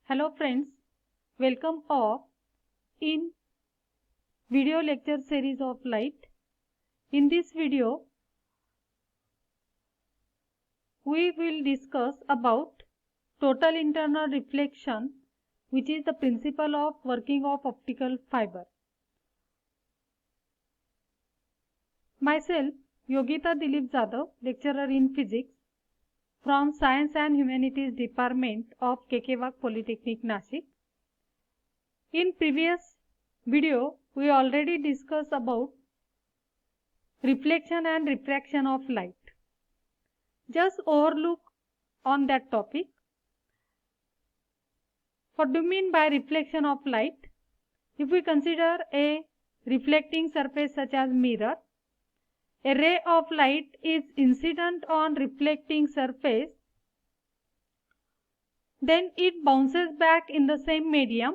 Hello friends, welcome all in video lecture series of light. In this video, we will discuss about total internal reflection, which is the principle of working of optical fiber. Myself, Yogita Dilip Jadhav, lecturer in physics from Science and Humanities Department of Kekewak Polytechnic, Nashik. In previous video, we already discussed about reflection and refraction of light. Just overlook on that topic. What do you mean by reflection of light? If we consider a reflecting surface such as mirror, a ray of light is incident on reflecting surface, then it bounces back in the same medium.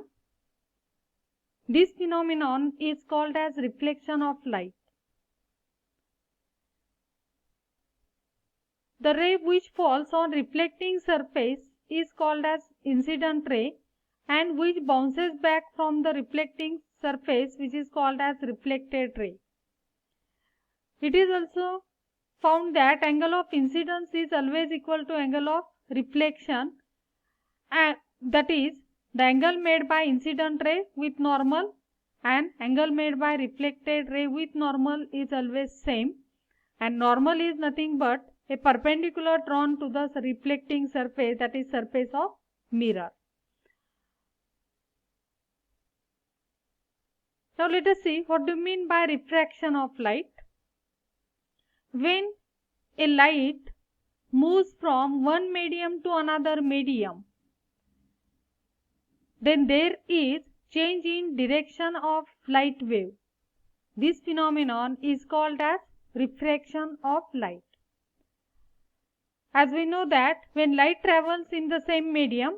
This phenomenon is called as reflection of light. The ray which falls on reflecting surface is called as incident ray, and which bounces back from the reflecting surface, which is called as reflected ray. It is also found that angle of incidence is always equal to angle of reflection, and that is the angle made by incident ray with normal and angle made by reflected ray with normal is always same, and normal is nothing but a perpendicular drawn to the reflecting surface, that is surface of mirror. Now let us see what do you mean by refraction of light. When a light moves from one medium to another medium, then there is change in direction of light wave. This phenomenon is called as refraction of light. As we know that when light travels in the same medium,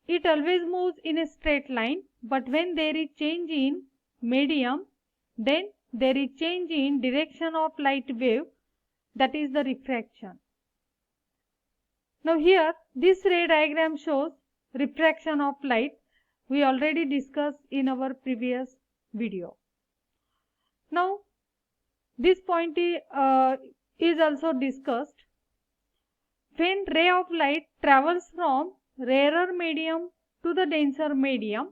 it always moves in a straight line, but when there is change in medium, then there is change in direction of light wave, that is the refraction. Now here this ray diagram shows refraction of light. We already discussed in our previous video. Now this point is also discussed. When ray of light travels from rarer medium to the denser medium,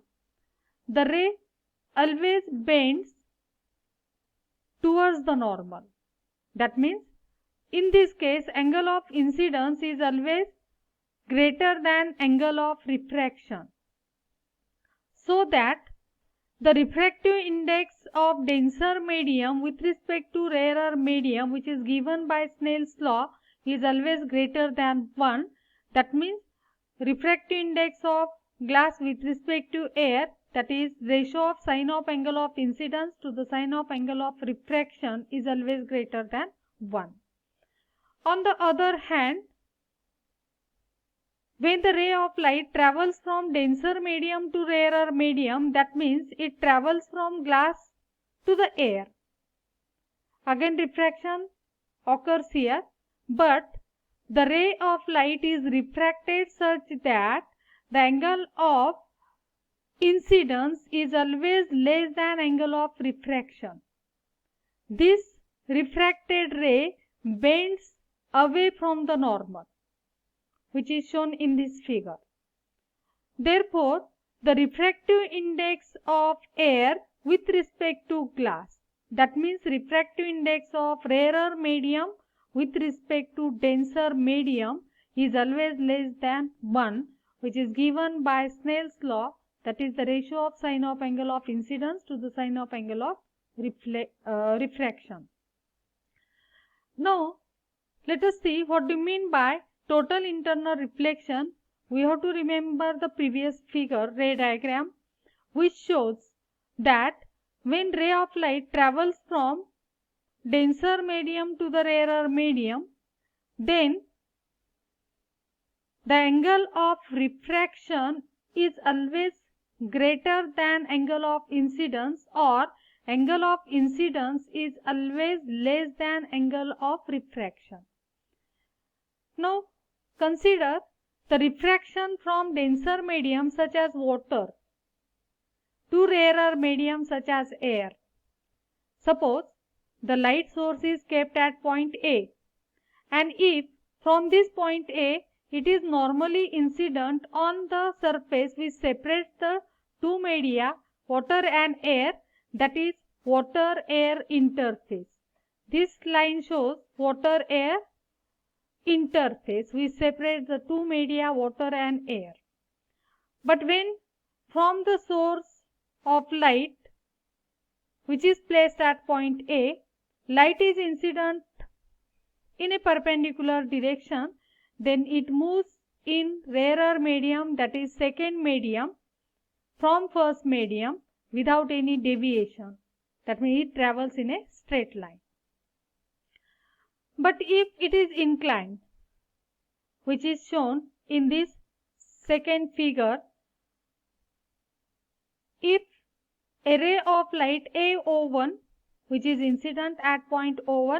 the ray always bends towards the normal. That means in this case angle of incidence is always greater than angle of refraction, so that the refractive index of denser medium with respect to rarer medium, which is given by Snell's law, is always greater than 1. That means refractive index of glass with respect to air, that is ratio of sine of angle of incidence to the sine of angle of refraction, is always greater than 1. On the other hand, when the ray of light travels from denser medium to rarer medium, that means it travels from glass to the air. Again refraction occurs here, but the ray of light is refracted such that the angle of incidence is always less than angle of refraction. This refracted ray bends away from the normal, which is shown in this figure. Therefore, the refractive index of air with respect to glass, that means refractive index of rarer medium with respect to denser medium, is always less than 1, which is given by Snell's law, that is the ratio of sine of angle of incidence to the sine of angle of refraction. Now let us see what do you mean by total internal reflection. We have to remember the previous figure, ray diagram, which shows that when ray of light travels from denser medium to the rarer medium, then the angle of refraction is always greater than angle of incidence, or angle of incidence is always less than angle of refraction. Now consider the refraction from denser medium such as water to rarer medium such as air. Suppose the light source is kept at point A, and if from this point A it is normally incident on the surface which separates the two media, water and air, that is water-air interface. This line shows water-air interface which separates the two media, water and air. But when from the source of light which is placed at point A, light is incident in a perpendicular direction, then it moves in rarer medium, that is second medium, from first medium without any deviation. That means it travels in a straight line. But if it is inclined, which is shown in this second figure, if a ray of light AO1 which is incident at point O1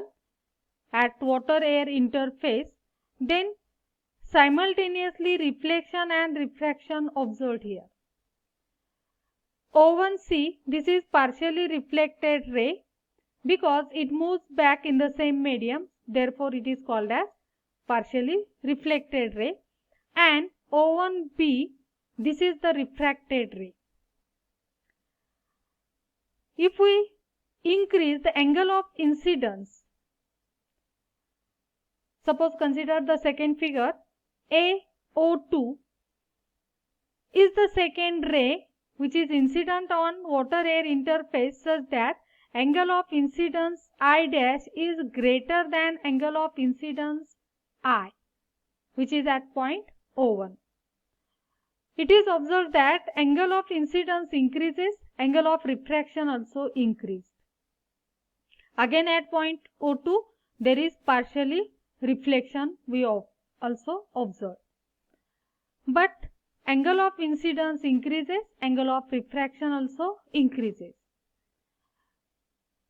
at water-air interface, then simultaneously reflection and refraction observed here. O1C, this is partially reflected ray because it moves back in the same medium, therefore it is called as partially reflected ray, and O1B, this is the refracted ray. If we increase the angle of incidence, suppose consider the second figure, AO2 is the second ray which is incident on water-air interface such that angle of incidence I dash is greater than angle of incidence I, which is at point O1. It is observed that angle of incidence increases, angle of refraction also increased. Again at point O2 there is partially reflection we also observe. But angle of incidence increases, angle of refraction also increases.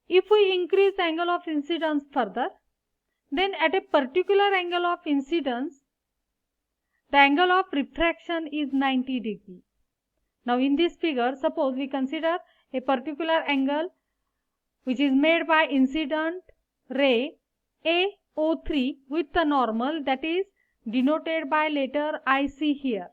If we increase the angle of incidence further, then at a particular angle of incidence, the angle of refraction is 90 degree. Now in this figure, suppose we consider a particular angle which is made by incident ray AO3 with the normal, that is denoted by letter IC here.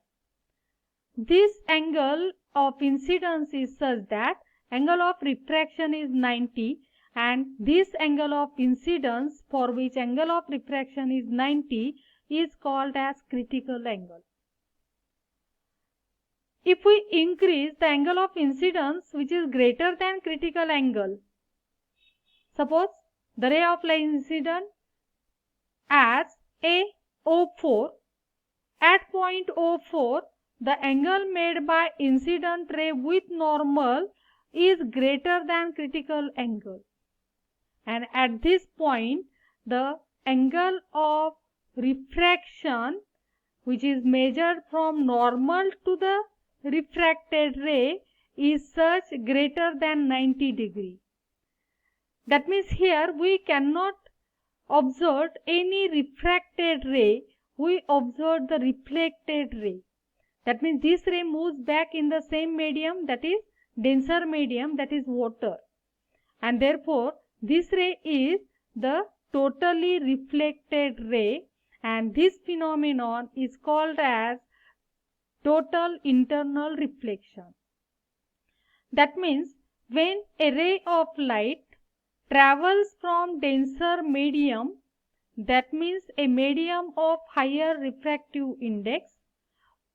This angle of incidence is such that angle of refraction is 90, and this angle of incidence for which angle of refraction is 90 is called as critical angle. If we increase the angle of incidence which is greater than critical angle, suppose the ray of light incident as AO4, at point O4 the angle made by incident ray with normal is greater than critical angle, and at this point the angle of refraction which is measured from normal to the refracted ray is such greater than 90 degree. That means here we cannot observe any refracted ray, we observe the reflected ray. That means this ray moves back in the same medium, that is denser medium, that is water, and therefore this ray is the totally reflected ray, and this phenomenon is called as total internal reflection. That means when a ray of light travels from denser medium, that means a medium of higher refractive index,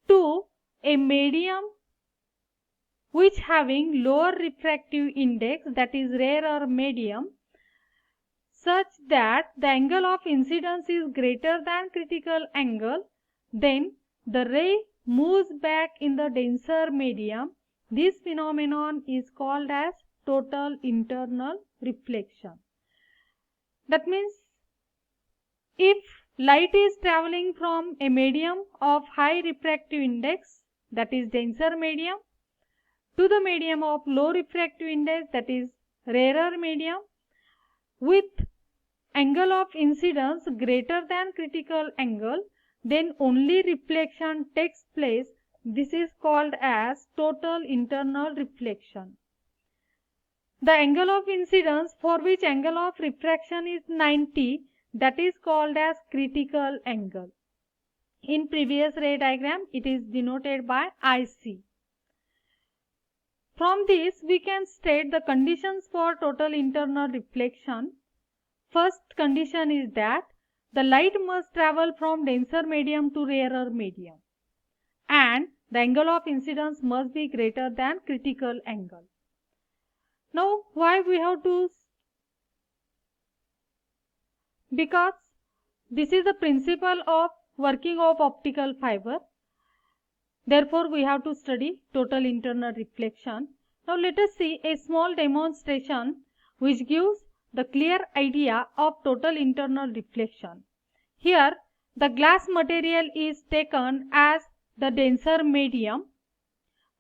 to a medium which having lower refractive index, that is rarer medium, such that the angle of incidence is greater than critical angle, then the ray moves back in the denser medium. This phenomenon is called as total internal reflection. That means if light is traveling from a medium of high refractive index, that is denser medium, to the medium of low refractive index, that is rarer medium, with angle of incidence greater than critical angle, then only reflection takes place. This is called as total internal reflection. The angle of incidence for which angle of refraction is 90, that is called as critical angle. In previous ray diagram, it is denoted by IC. From this, we can state the conditions for total internal reflection. First condition is that the light must travel from denser medium to rarer medium, and the angle of incidence must be greater than critical angle. Now, why we have to? Because this is the principle of working of optical fiber. Therefore, we have to study total internal reflection. Now, let us see a small demonstration which gives the clear idea of total internal reflection. Here, the glass material is taken as the denser medium.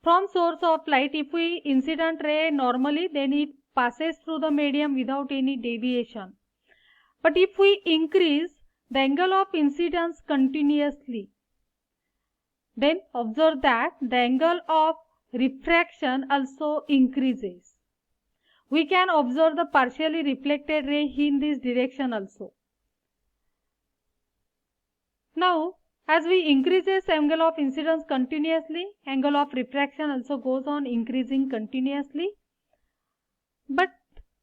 From source of light, if we incident ray normally, then it passes through the medium without any deviation. But if we increase the angle of incidence continuously, then observe that the angle of refraction also increases. We can observe the partially reflected ray in this direction also. Now, as we increases angle of incidence continuously, angle of refraction also goes on increasing continuously. But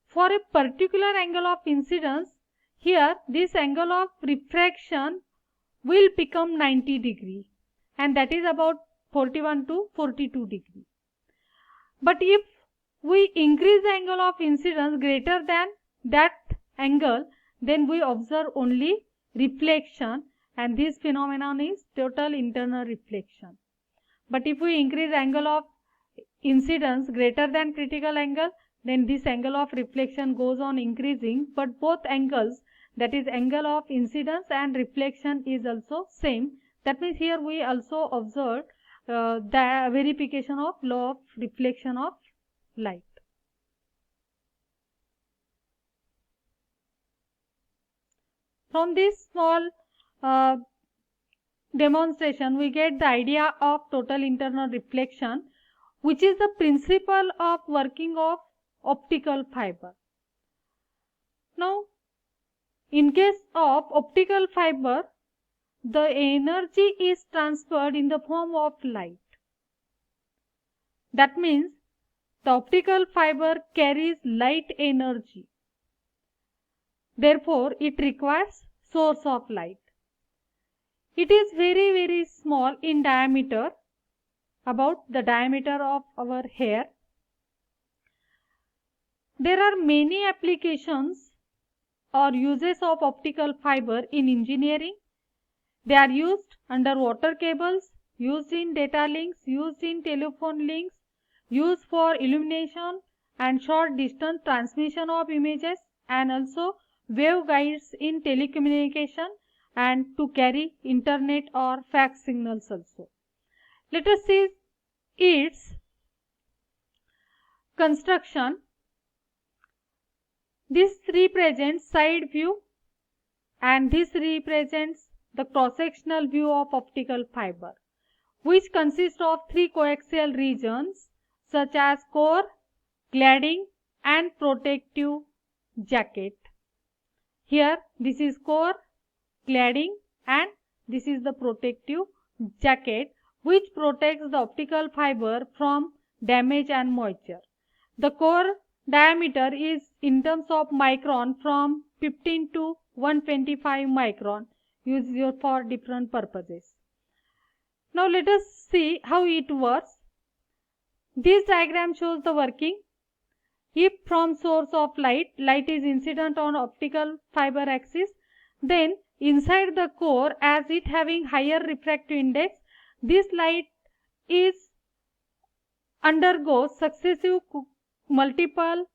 for a particular angle of incidence, here this angle of refraction will become 90 degree, and that is about 41 to 42 degree. But if we increase the angle of incidence greater than that angle, then we observe only reflection, and this phenomenon is total internal reflection. But if we increase angle of incidence greater than critical angle, then this angle of reflection goes on increasing, but both angles, that is angle of incidence and reflection, is also same. That means here we also observe the verification of law of reflection of light. From this small demonstration, we get the idea of total internal reflection, which is the principle of working of optical fiber. Now, in case of optical fiber, the energy is transferred in the form of light. That means the optical fiber carries light energy. Therefore, it requires source of light. It is very small in diameter, about the diameter of our hair. There are many applications or uses of optical fiber in engineering. They are used under water cables, used in data links, used in telephone links, used for illumination and short distance transmission of images, and also waveguides in telecommunication and to carry internet or fax signals also. Let us see its construction. This represents side view, and this represents the cross-sectional view of optical fiber, which consists of three coaxial regions such as core, cladding, and protective jacket. Here this is core, cladding, and this is the protective jacket, which protects the optical fiber from damage and moisture. The core diameter is in terms of micron from 15 to 125 micron, used for different purposes. Now let us see how it works. This diagram shows the working. If from source of light is incident on optical fiber axis, then inside the core, as it having higher refractive index, this light is undergoes successive multiple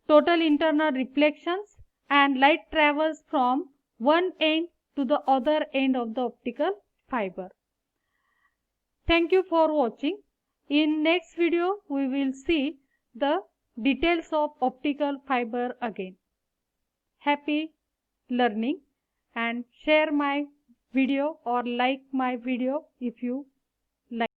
total internal reflections, and light travels from one end to the other end of the optical fiber. Thank you for watching. In next video, we will see the details of optical fiber again. Happy learning, and share my video or like my video if you like.